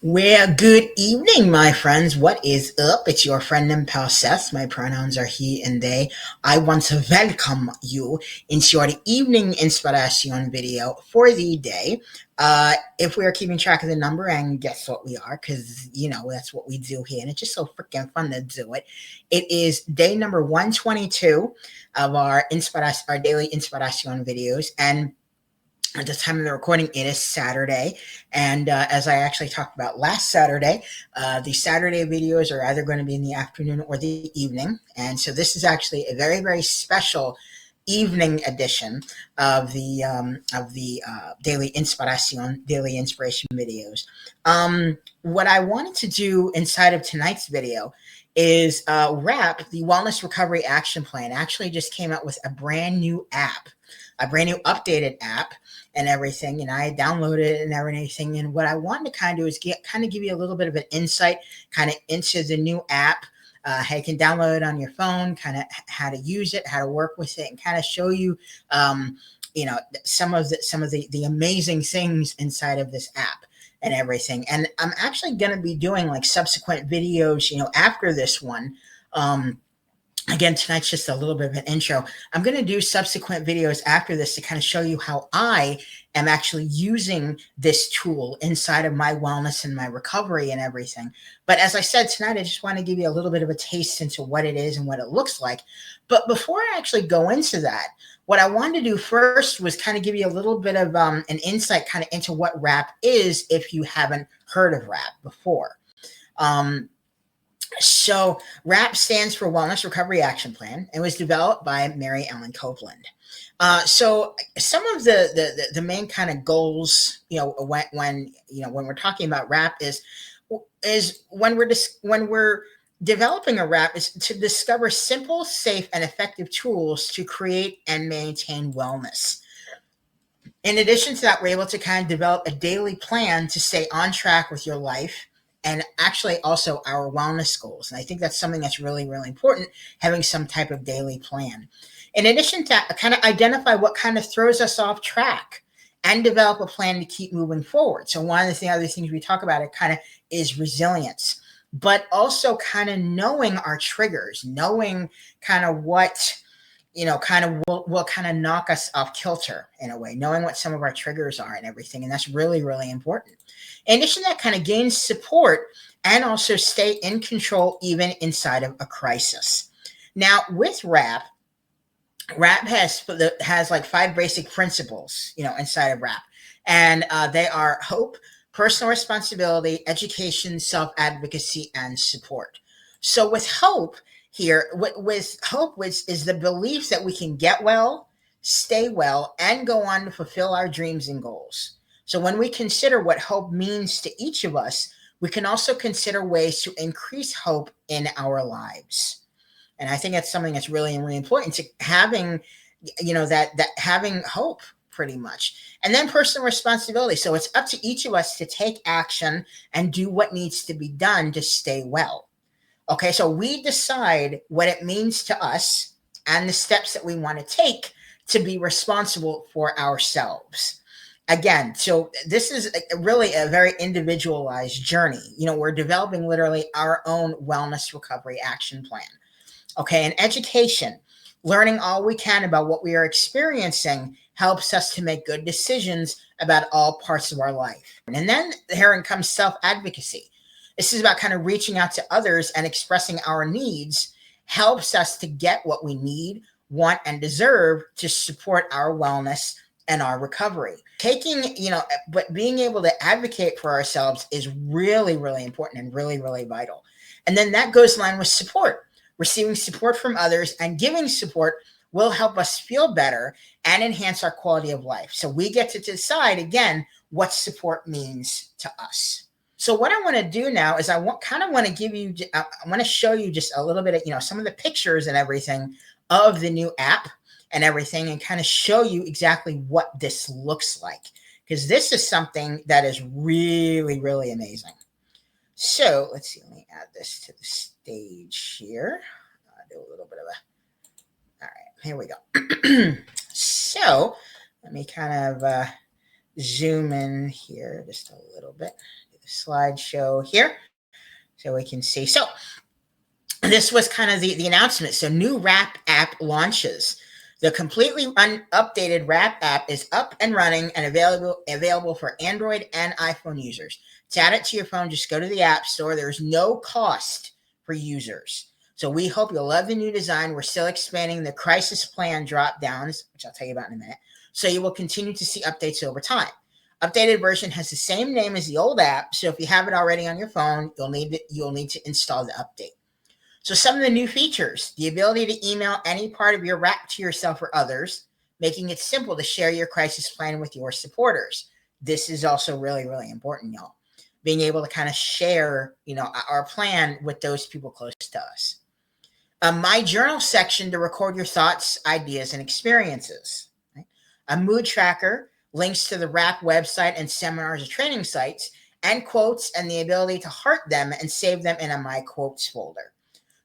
Well, good evening, my friends. What is up? It's your friend and pal Seth. My pronouns are he and they. I want to welcome you into your evening inspiration video for the day. If we are keeping track of the number, and guess what we are, because that's what we do here, and it's just so freaking fun to do it. It is day number 122 of our daily inspiration videos, and at the time of the recording, it is Saturday. And as I actually talked about last Saturday, the Saturday videos are either going to be in the afternoon or the evening. And so this is actually a very, very special evening edition of the daily inspiration videos. What I wanted to do inside of tonight's video is wrap the Wellness Recovery Action Plan. Actually, just came out with a brand new app, a brand new updated app and everything. And I downloaded it and everything. And what I wanted to kind of do is kind of give you a little bit of an insight kind of into the new app. How you can download it on your phone, kind of how to use it, how to work with it, and kind of show you, some of the amazing things inside of this app and everything. And I'm actually going to be doing like subsequent videos, after this one. Again, tonight's just a little bit of an intro. I'm going to do subsequent videos after this to kind of show you how I am actually using this tool inside of my wellness and my recovery and everything. But as I said tonight, I just want to give you a little bit of a taste into what it is and what it looks like. But before I actually go into that, what I wanted to do first was kind of give you a little bit of an insight kind of into what WRAP is if you haven't heard of WRAP before. So WRAP stands for Wellness Recovery Action Plan and was developed by Mary Ellen Copeland. So some of the main kind of goals, when we're talking about WRAP is when we're developing a WRAP is to discover simple, safe, and effective tools to create and maintain wellness. In addition to that, we're able to kind of develop a daily plan to stay on track with your life and actually also our wellness goals. And I think that's something that's really, really important, having some type of daily plan. In addition to that, kind of identify what kind of throws us off track and develop a plan to keep moving forward. So one of the other things we talk about it kind of is resilience, but also kind of knowing our triggers, knowing kind of what kind of will kind of knock us off kilter in a way, knowing what some of our triggers are and everything. And that's really, really important. In addition to that, kind of gain support and also stay in control even inside of a crisis. Now, with WRAP has like 5 basic principles, inside of WRAP. And they are hope, personal responsibility, education, self-advocacy, and support. So with hope, here with hope, which is the belief that we can get well, stay well, and go on to fulfill our dreams and goals. So when we consider what hope means to each of us, we can also consider ways to increase hope in our lives. And I think that's something that's really, really important to having, that having hope pretty much. And then personal responsibility. So it's up to each of us to take action and do what needs to be done to stay well. Okay, so we decide what it means to us and the steps that we want to take to be responsible for ourselves. Again, so this is really a very individualized journey. We're developing literally our own wellness recovery action plan. Okay, and education, learning all we can about what we are experiencing helps us to make good decisions about all parts of our life. And then here comes self advocacy. This is about kind of reaching out to others and expressing our needs, helps us to get what we need, want, and deserve to support our wellness and our recovery. But being able to advocate for ourselves is really, really important and really, really vital. And then that goes in line with support. Receiving support from others and giving support will help us feel better and enhance our quality of life. So we get to decide, again, what support means to us. So what I want to do now is I want to give you, I want to show you just a little bit of, some of the pictures and everything of the new app and everything, and kind of show you exactly what this looks like, because this is something that is really, really amazing. So let's see, let me add this to the stage here. Do a little bit of all right, here we go. So let me kind of zoom in here just a little bit. Do the slideshow here so we can see. So this was kind of the announcement. So new Wrap app launches. The completely updated Wrap app is up and running and available for Android and iPhone users. To add it to your phone, just go to the App Store. There's no cost for users. So we hope you'll love the new design. We're still expanding the crisis plan drop downs, which I'll tell you about in a minute. So you will continue to see updates over time. Updated version has the same name as the old app. So if you have it already on your phone, you'll need to install the update. So some of the new features, the ability to email any part of your Wrap to yourself or others, making it simple to share your crisis plan with your supporters. This is also really, really important, y'all. Being able to kind of share, our plan with those people close to us. My journal section to record your thoughts, ideas, and experiences. Right? A mood tracker, links to the Wrap website and seminars and training sites, and quotes, and the ability to heart them and save them in a My Quotes folder.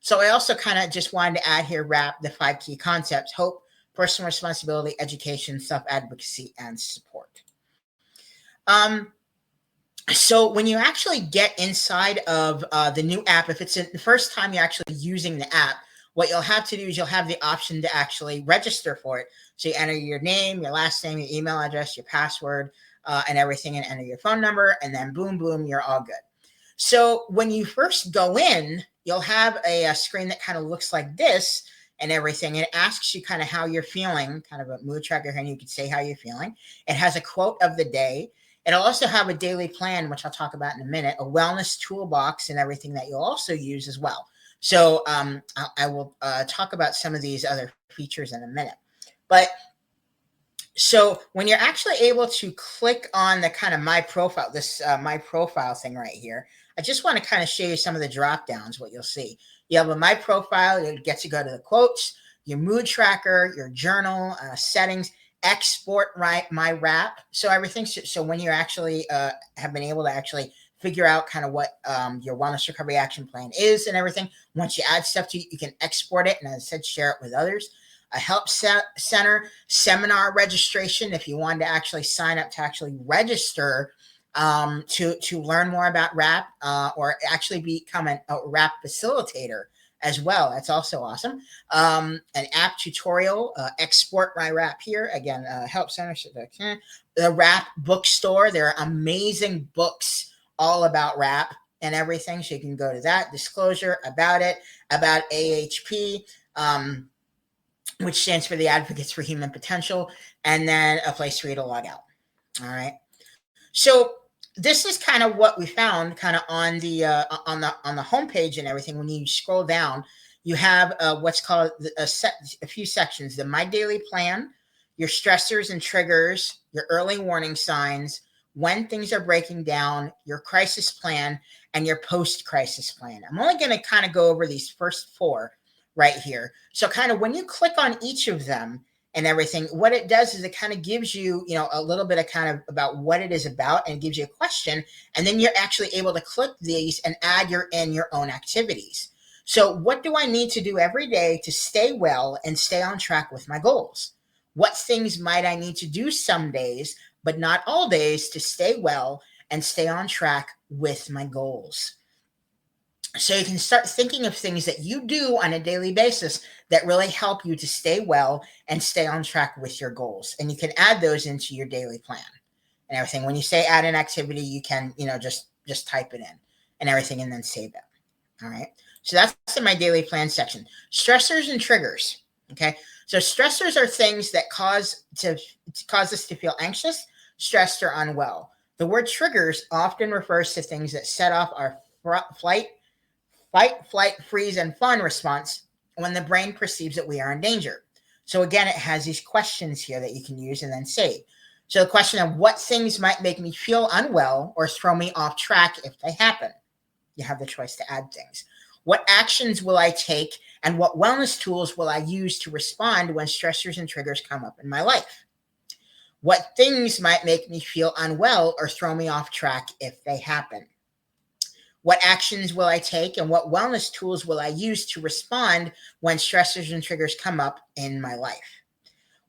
So I also kind of just wanted to add here, Wrap, the 5 key concepts: hope, personal responsibility, education, self-advocacy, and support. So when you actually get inside of the new app, if it's the first time you're actually using the app, what you'll have to do is you'll have the option to actually register for it. So you enter your name, your last name, your email address, your password, and everything, and enter your phone number, and then boom, boom, you're all good. So when you first go in, you'll have a screen that kind of looks like this and everything. It asks you kind of how you're feeling, kind of a mood tracker here, and you can say how you're feeling. It has a quote of the day. It'll also have a daily plan, which I'll talk about in a minute, a wellness toolbox, and everything that you'll also use as well. So I will talk about some of these other features in a minute. But so when you're actually able to click on the kind of my profile, this my profile thing right here, I just want to kind of show you some of the drop downs, what you'll see. You have a my profile, you get to go to the quotes, your mood tracker, your journal, settings, export my Wrap. So everything. So when you actually have been able to actually figure out kind of what your wellness recovery action plan is and everything, once you add stuff to it, you can export it. And as I said, share it with others. A help center, seminar registration, if you wanted to actually sign up to actually register to learn more about Wrap or actually become a Wrap facilitator as well. That's also awesome. An app tutorial, export my Wrap here. Again, help center, the Wrap bookstore. There are amazing books all about Wrap and everything. So you can go to that. Disclosure about it, about AHP, which stands for the Advocates for Human Potential, and then a place for you to log out. All right. So this is kind of what we found kind of on the homepage and everything. When you scroll down, you have what's called a few sections: the My Daily Plan, your stressors and triggers, your early warning signs, when things are breaking down, your crisis plan, and your post-crisis plan. I'm only going to kind of go over these first 4 right here. So kind of when you click on each of them and everything, what it does is it kind of gives you, a little bit of kind of about what it is about, and gives you a question. And then you're actually able to click these and add your own activities. So what do I need to do every day to stay well and stay on track with my goals? What things might I need to do some days, but not all days, to stay well and stay on track with my goals? So you can start thinking of things that you do on a daily basis that really help you to stay well and stay on track with your goals. And you can add those into your daily plan and everything. When you say add an activity, you can, just type it in and everything and then save it. All right. So that's in my daily plan section. Stressors and triggers. Okay. So stressors are things that cause us to feel anxious, stressed, or unwell. The word triggers often refers to things that set off our fight, flight, freeze, and fawn response when the brain perceives that we are in danger. So again, it has these questions here that you can use and then save. So the question of what things might make me feel unwell or throw me off track if they happen. You have the choice to add things. What actions will I take, and what wellness tools will I use to respond when stressors and triggers come up in my life? What things might make me feel unwell or throw me off track if they happen? What actions will I take, and what wellness tools will I use to respond when stressors and triggers come up in my life?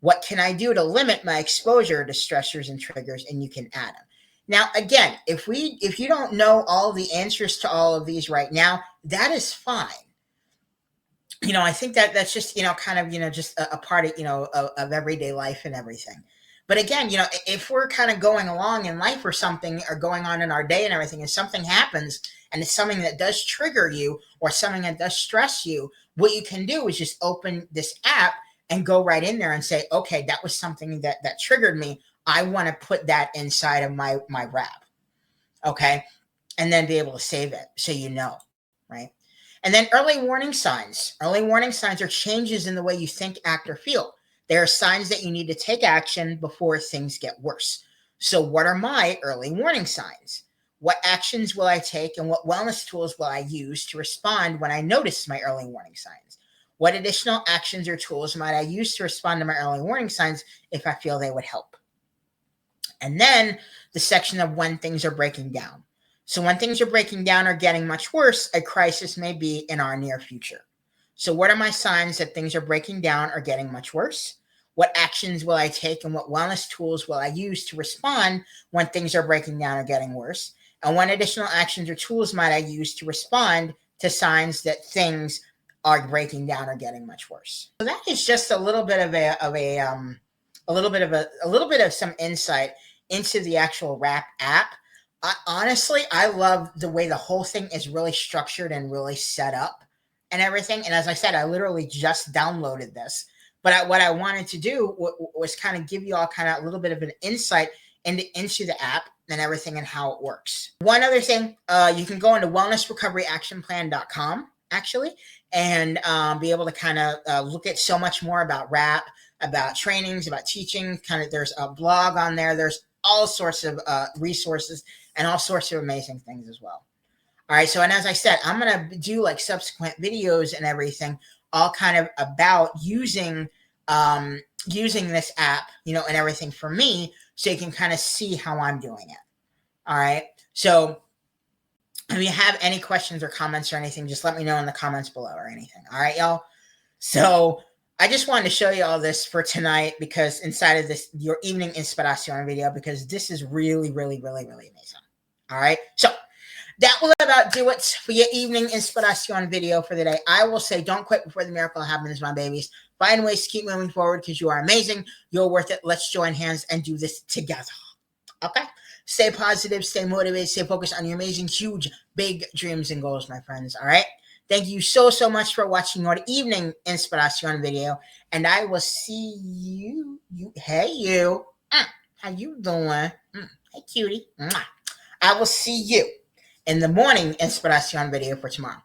What can I do to limit my exposure to stressors and triggers? And you can add them. Now, again, if you don't know all the answers to all of these right now, that is fine. I think that that's just, kind of, just a part of, of everyday life and everything. But again, if we're kind of going along in life or something, or going on in our day and everything, and something happens and it's something that does trigger you or something that does stress you, what you can do is just open this app and go right in there and say, okay, that was something that triggered me. I want to put that inside of my wrap. Okay. And then be able to save it so right? And then early warning signs. Early warning signs are changes in the way you think, act, or feel. They are signs that you need to take action before things get worse. So, what are my early warning signs? What actions will I take, and what wellness tools will I use to respond when I notice my early warning signs? What additional actions or tools might I use to respond to my early warning signs if I feel they would help? And then the section of when things are breaking down. So when things are breaking down or getting much worse, a crisis may be in our near future. So what are my signs that things are breaking down or getting much worse? What actions will I take, and what wellness tools will I use to respond when things are breaking down or getting worse? And what additional actions or tools might I use to respond to signs that things are breaking down or getting much worse? So that is just a little bit of a little bit of some insight into the actual Wrap app. I love the way the whole thing is really structured and really set up and everything. And as I said, I literally just downloaded this. But what I wanted to do was kind of give you all kind of a little bit of an insight into the app and everything and how it works. One other thing, you can go into wellnessrecoveryactionplan.com actually, and be able to kind of look at so much more about Wrap, about trainings, about teaching. Kind of, there's a blog on there. There's all sorts of resources and all sorts of amazing things as well. All right. So, and as I said, I'm going to do like subsequent videos and everything, all kind of about using this app, and everything for me, so you can kind of see how I'm doing it. All right. So if you have any questions or comments or anything, just let me know in the comments below or anything. All right, y'all. So I just wanted to show you all this for tonight, because inside of this, your evening inspiration video, because this is really, really, really, really amazing. All right. So that will about do it for your evening inspiration video for the day. I will say, don't quit before the miracle happens, my babies. Find ways to keep moving forward, because you are amazing. You're worth it. Let's join hands and do this together. Okay. Stay positive, stay motivated, stay focused on your amazing, huge, big dreams and goals, my friends. All right. Thank you so much for watching your evening inspiration video. And I will see you. Hey, you. How you doing? Hey, cutie. I will see you in the morning inspiration video for tomorrow.